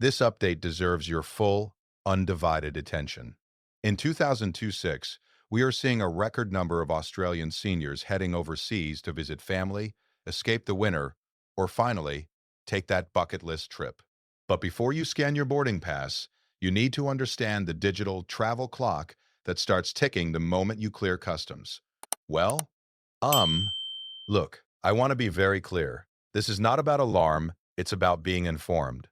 This update deserves your full, undivided attention. In 2026, we are seeing a record number of Australian seniors heading overseas to visit family, escape the winter, or finally, take that bucket list trip. But before you scan your boarding pass, you need to understand the digital travel clock that starts ticking the moment you clear customs. Well, um, look, I want to be very clear. This is not about alarm, it's about being informed.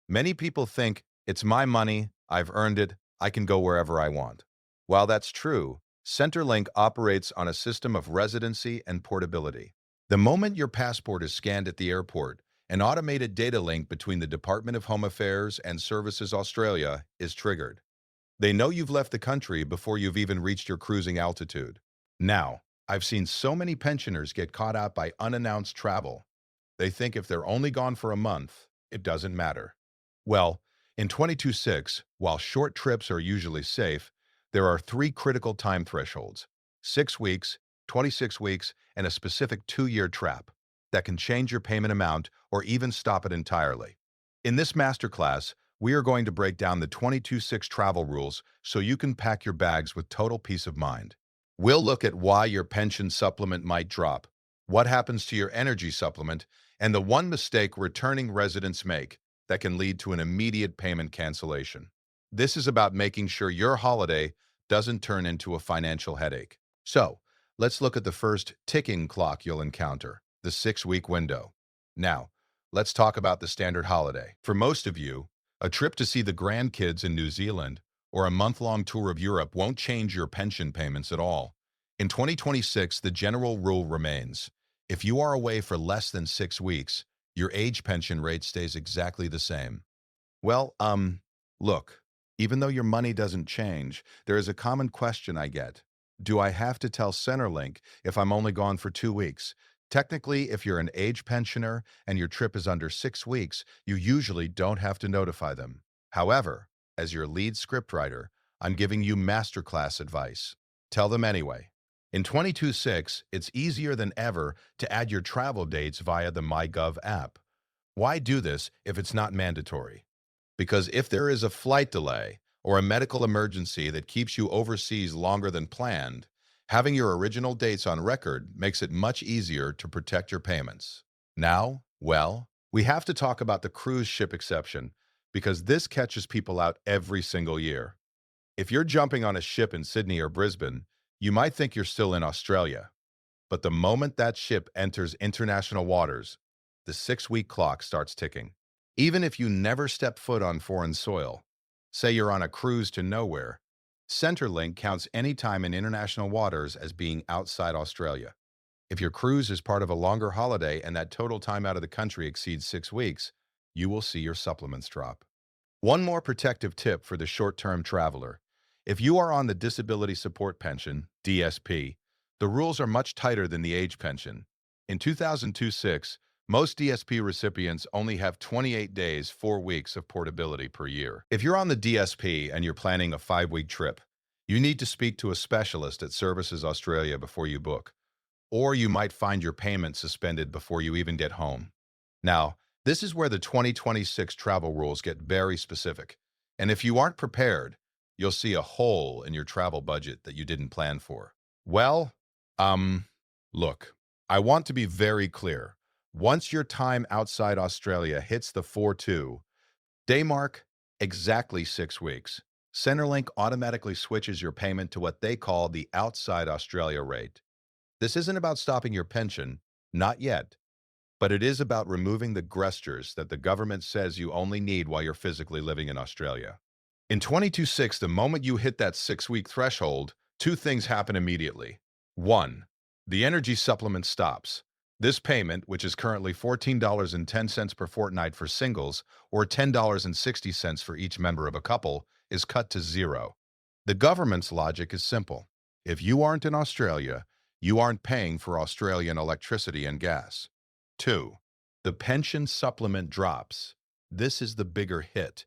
Many people think it's my money, I've earned it, I can go wherever I want. While that's true, Centrelink operates on a system of residency and portability. The moment your passport is scanned at the airport, an automated data link between the Department of Home Affairs and Services Australia is triggered. They know you've left the country before you've even reached your cruising altitude. Now, I've seen so many pensioners get caught out by unannounced travel. They think if they're only gone for a month, it doesn't matter. Well, in 22.6, while short trips are usually safe, there are three critical time thresholds: 6 weeks, 26 weeks, and a specific 2-year trap that can change your payment amount or even stop it entirely. In this masterclass, we are going to break down the 22.6 travel rules so you can pack your bags with total peace of mind. We'll look at why your pension supplement might drop, what happens to your energy supplement, and the one mistake returning residents make that can lead to an immediate payment cancellation. This is about making sure your holiday doesn't turn into a financial headache. So, let's look at the first ticking clock you'll encounter, the 6-week window. Now, let's talk about the standard holiday. For most of you, a trip to see the grandkids in New Zealand or a month-long tour of Europe won't change your pension payments at all. In 2026, the general rule remains: if you are away for less than 6 weeks, your age pension rate stays exactly the same. Well, look, even though your money doesn't change, there is a common question I get. Do I have to tell Centrelink if I'm only gone for 2 weeks? Technically, if you're an age pensioner and your trip is under 6 weeks, you usually don't have to notify them. However, as your lead scriptwriter, I'm giving you masterclass advice. Tell them anyway. In 22.6, it's easier than ever to add your travel dates via the MyGov app. Why do this if it's not mandatory? Because if there is a flight delay or a medical emergency that keeps you overseas longer than planned, having your original dates on record makes it much easier to protect your payments. Now, well, we have to talk about the cruise ship exception because this catches people out every single year. If you're jumping on a ship in Sydney or Brisbane, you might think you're still in Australia. But the moment that ship enters international waters, the 6-week clock starts ticking. Even if you never step foot on foreign soil, say you're on a cruise to nowhere, Centrelink counts any time in international waters as being outside Australia. If your cruise is part of a longer holiday and that total time out of the country exceeds 6 weeks, you will see your supplements drop. One more protective tip for the short-term traveler. If you are on the Disability Support Pension, DSP, the rules are much tighter than the age pension. In 2026, most DSP recipients only have 28 days, 4 weeks of portability per year. If you're on the DSP and you're planning a 5-week trip, you need to speak to a specialist at Services Australia before you book, or you might find your payment suspended before you even get home. Now, this is where the 2026 travel rules get very specific, and if you aren't prepared, you'll see a hole in your travel budget that you didn't plan for. Well, look, I want to be very clear. Once your time outside Australia hits the 4-2 day mark, exactly 6 weeks, Centrelink automatically switches your payment to what they call the outside Australia rate. This isn't about stopping your pension, not yet, but it is about removing the gestures that the government says you only need while you're physically living in Australia. In 22.6, the moment you hit that 6-week threshold, two things happen immediately. One, the energy supplement stops. This payment, which is currently $14.10 per fortnight for singles or $10.60 for each member of a couple, is cut to zero. The government's logic is simple. If you aren't in Australia, you aren't paying for Australian electricity and gas. Two, the pension supplement drops. This is the bigger hit.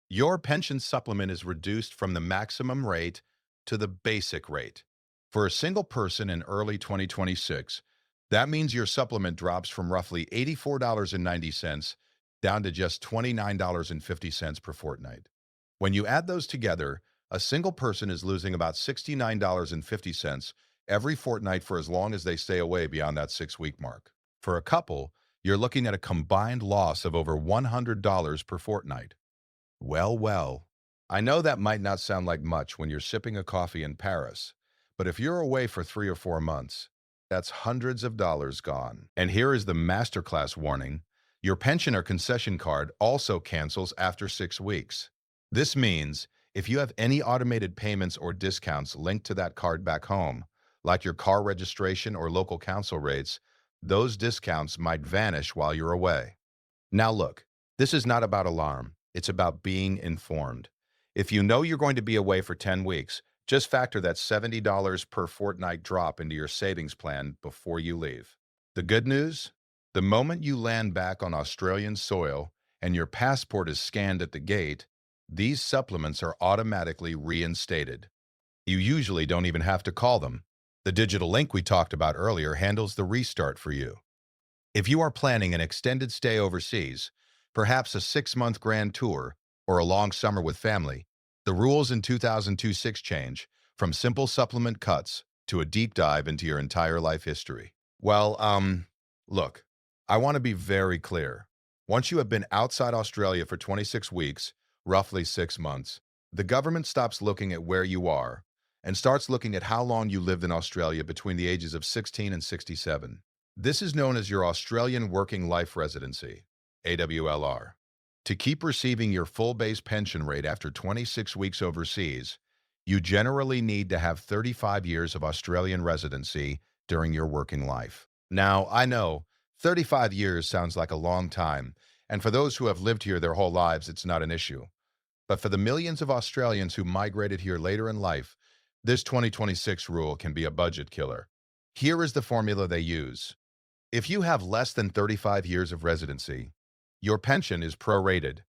Your pension supplement is reduced from the maximum rate to the basic rate. For a single person in early 2026, that means your supplement drops from roughly $84.90 down to just $29.50 per fortnight. When you add those together, a single person is losing about $69.50 every fortnight for as long as they stay away beyond that 6-week mark. For a couple, you're looking at a combined loss of over $100 per fortnight. Well, I know that might not sound like much when you're sipping a coffee in Paris, but if you're away for 3 or 4 months, that's hundreds of dollars gone. And here is the masterclass warning. Your pension or concession card also cancels after 6 weeks. This means if you have any automated payments or discounts linked to that card back home, like your car registration or local council rates, those discounts might vanish while you're away. Now look, this is not about alarm. It's about being informed. If you know you're going to be away for 10 weeks, just factor that $70 per fortnight drop into your savings plan before you leave. The good news? The moment you land back on Australian soil and your passport is scanned at the gate, these supplements are automatically reinstated. You usually don't even have to call them. The digital link we talked about earlier handles the restart for you. If you are planning an extended stay overseas, perhaps a 6-month grand tour, or a long summer with family, the rules in 2026 change from simple supplement cuts to a deep dive into your entire life history. Look, I want to be very clear. Once you have been outside Australia for 26 weeks, roughly 6 months, the government stops looking at where you are and starts looking at how long you lived in Australia between the ages of 16 and 67. This is known as your Australian Working Life Residency, AWLR. To keep receiving your full base pension rate after 26 weeks overseas, you generally need to have 35 years of Australian residency during your working life. Now, I know 35 years sounds like a long time, and for those who have lived here their whole lives, it's not an issue. But for the millions of Australians who migrated here later in life, this 2026 rule can be a budget killer. Here is the formula they use. If you have less than 35 years of residency, your pension is prorated.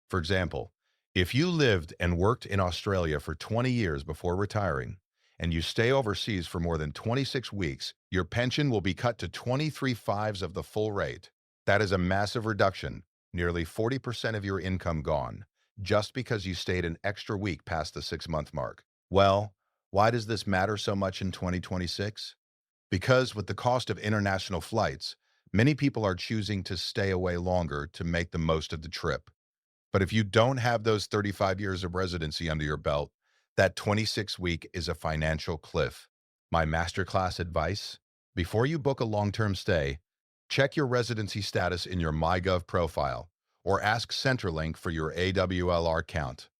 For example, if you lived and worked in Australia for 20 years before retiring, and you stay overseas for more than 26 weeks, your pension will be cut to 23/5 of the full rate. That is a massive reduction, nearly 40% of your income gone, just because you stayed an extra week past the 6-month mark. Well, why does this matter so much in 2026? Because with the cost of international flights, many people are choosing to stay away longer to make the most of the trip. But if you don't have those 35 years of residency under your belt, that 26-week is a financial cliff. My masterclass advice? Before you book a long-term stay, check your residency status in your MyGov profile or ask Centrelink for your AWLR count.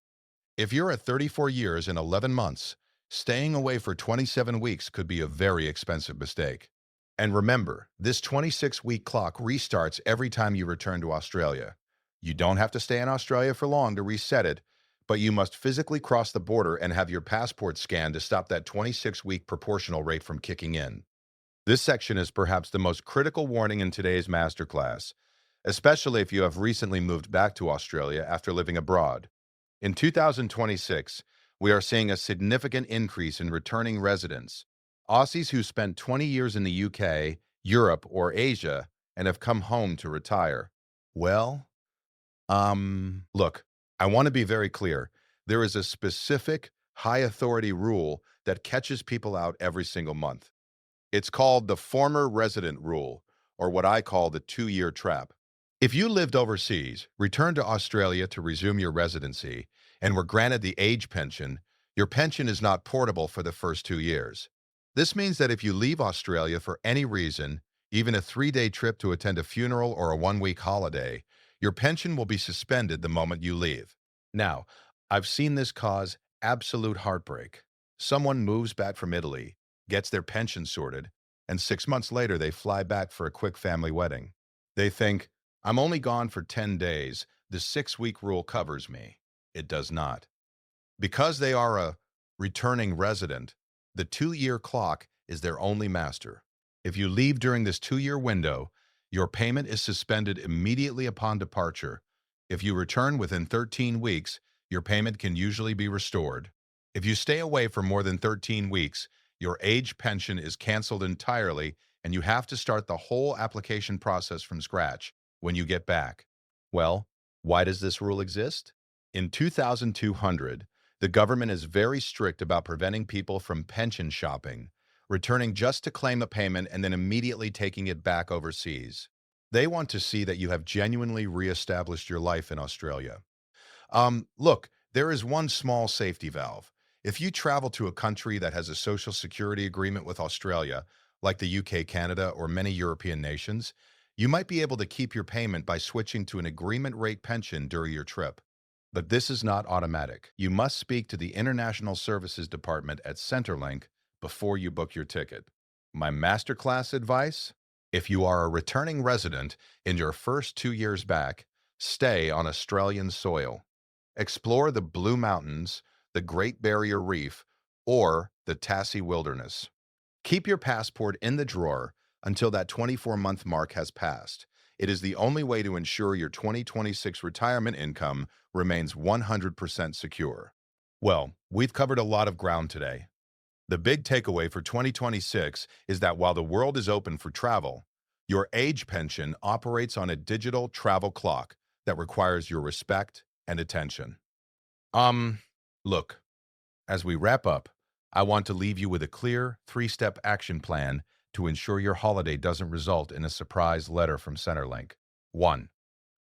If you're at 34 years and 11 months, staying away for 27 weeks could be a very expensive mistake. And remember, this 26-week clock restarts every time you return to Australia. You don't have to stay in Australia for long to reset it, but you must physically cross the border and have your passport scanned to stop that 26-week proportional rate from kicking in. This section is perhaps the most critical warning in today's masterclass, especially if you have recently moved back to Australia after living abroad. In 2026, we are seeing a significant increase in returning residents, Aussies who spent 20 years in the UK, Europe, or Asia and have come home to retire. Well, look, I want to be very clear. There is a specific high authority rule that catches people out every single month. It's called the former resident rule, or what I call the 2-year trap. If you lived overseas, returned to Australia to resume your residency, and were granted the age pension, your pension is not portable for the first 2 years. This means that if you leave Australia for any reason, even a 3-day trip to attend a funeral or a 1-week holiday, your pension will be suspended the moment you leave. Now, I've seen this cause absolute heartbreak. Someone moves back from Italy, gets their pension sorted, and 6 months later they fly back for a quick family wedding. They think, I'm only gone for 10 days, the 6-week rule covers me. It does not. Because they are a returning resident, the 2-year clock is their only master. If you leave during this 2-year window, your payment is suspended immediately upon departure. If you return within 13 weeks, your payment can usually be restored. If you stay away for more than 13 weeks, your age pension is canceled entirely and you have to start the whole application process from scratch when you get back. Well, why does this rule exist? In 2200, the government is very strict about preventing people from pension shopping, returning just to claim a payment and then immediately taking it back overseas. They want to see that you have genuinely reestablished your life in Australia. Look, there is one small safety valve. If you travel to a country that has a social security agreement with Australia, like the UK, Canada, or many European nations, you might be able to keep your payment by switching to an agreement rate pension during your trip. But this is not automatic. You must speak to the International Services Department at Centrelink before you book your ticket. My masterclass advice? If you are a returning resident in your first 2 years back, stay on Australian soil. Explore the Blue Mountains, the Great Barrier Reef, or the Tassie Wilderness. Keep your passport in the drawer until that 24-month mark has passed. It is the only way to ensure your 2026 retirement income remains 100% secure. Well, we've covered a lot of ground today. The big takeaway for 2026 is that while the world is open for travel, your age pension operates on a digital travel clock that requires your respect and attention. Um, Look, as we wrap up, I want to leave you with a clear, three-step action plan to ensure your holiday doesn't result in a surprise letter from Centrelink. 1.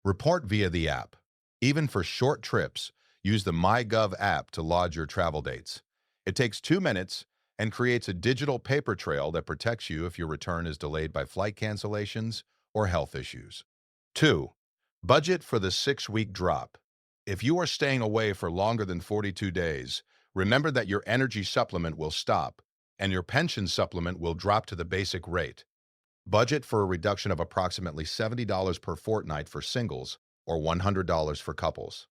Report via the app. Even for short trips, use the MyGov app to lodge your travel dates. It takes 2 minutes and creates a digital paper trail that protects you if your return is delayed by flight cancellations or health issues. 2. Budget for the 6-week drop. If you are staying away for longer than 42 days, remember that your energy supplement will stop and your pension supplement will drop to the basic rate. Budget for a reduction of approximately $70 per fortnight for singles or $100 for couples.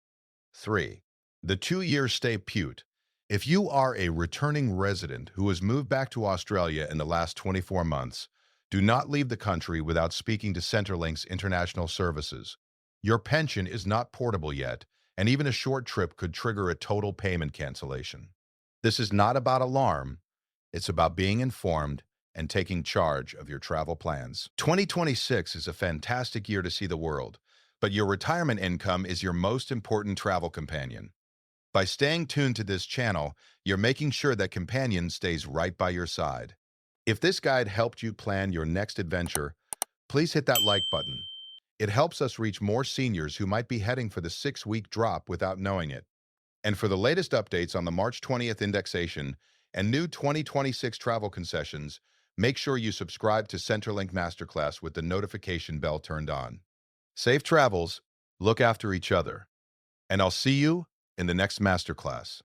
3. The 2-year stay put. If you are a returning resident who has moved back to Australia in the last 24 months, do not leave the country without speaking to Centrelink's International Services. Your pension is not portable yet, and even a short trip could trigger a total payment cancellation. This is not about alarm, it's about being informed and taking charge of your travel plans. 2026 is a fantastic year to see the world, but your retirement income is your most important travel companion. By staying tuned to this channel, you're making sure that companion stays right by your side. If this guide helped you plan your next adventure, please hit that like button. It helps us reach more seniors who might be heading for the 6-week drop without knowing it. And for the latest updates on the March 20th indexation and new 2026 travel concessions, make sure you subscribe to Centrelink Masterclass with the notification bell turned on. Safe travels, look after each other, and I'll see you in the next Masterclass.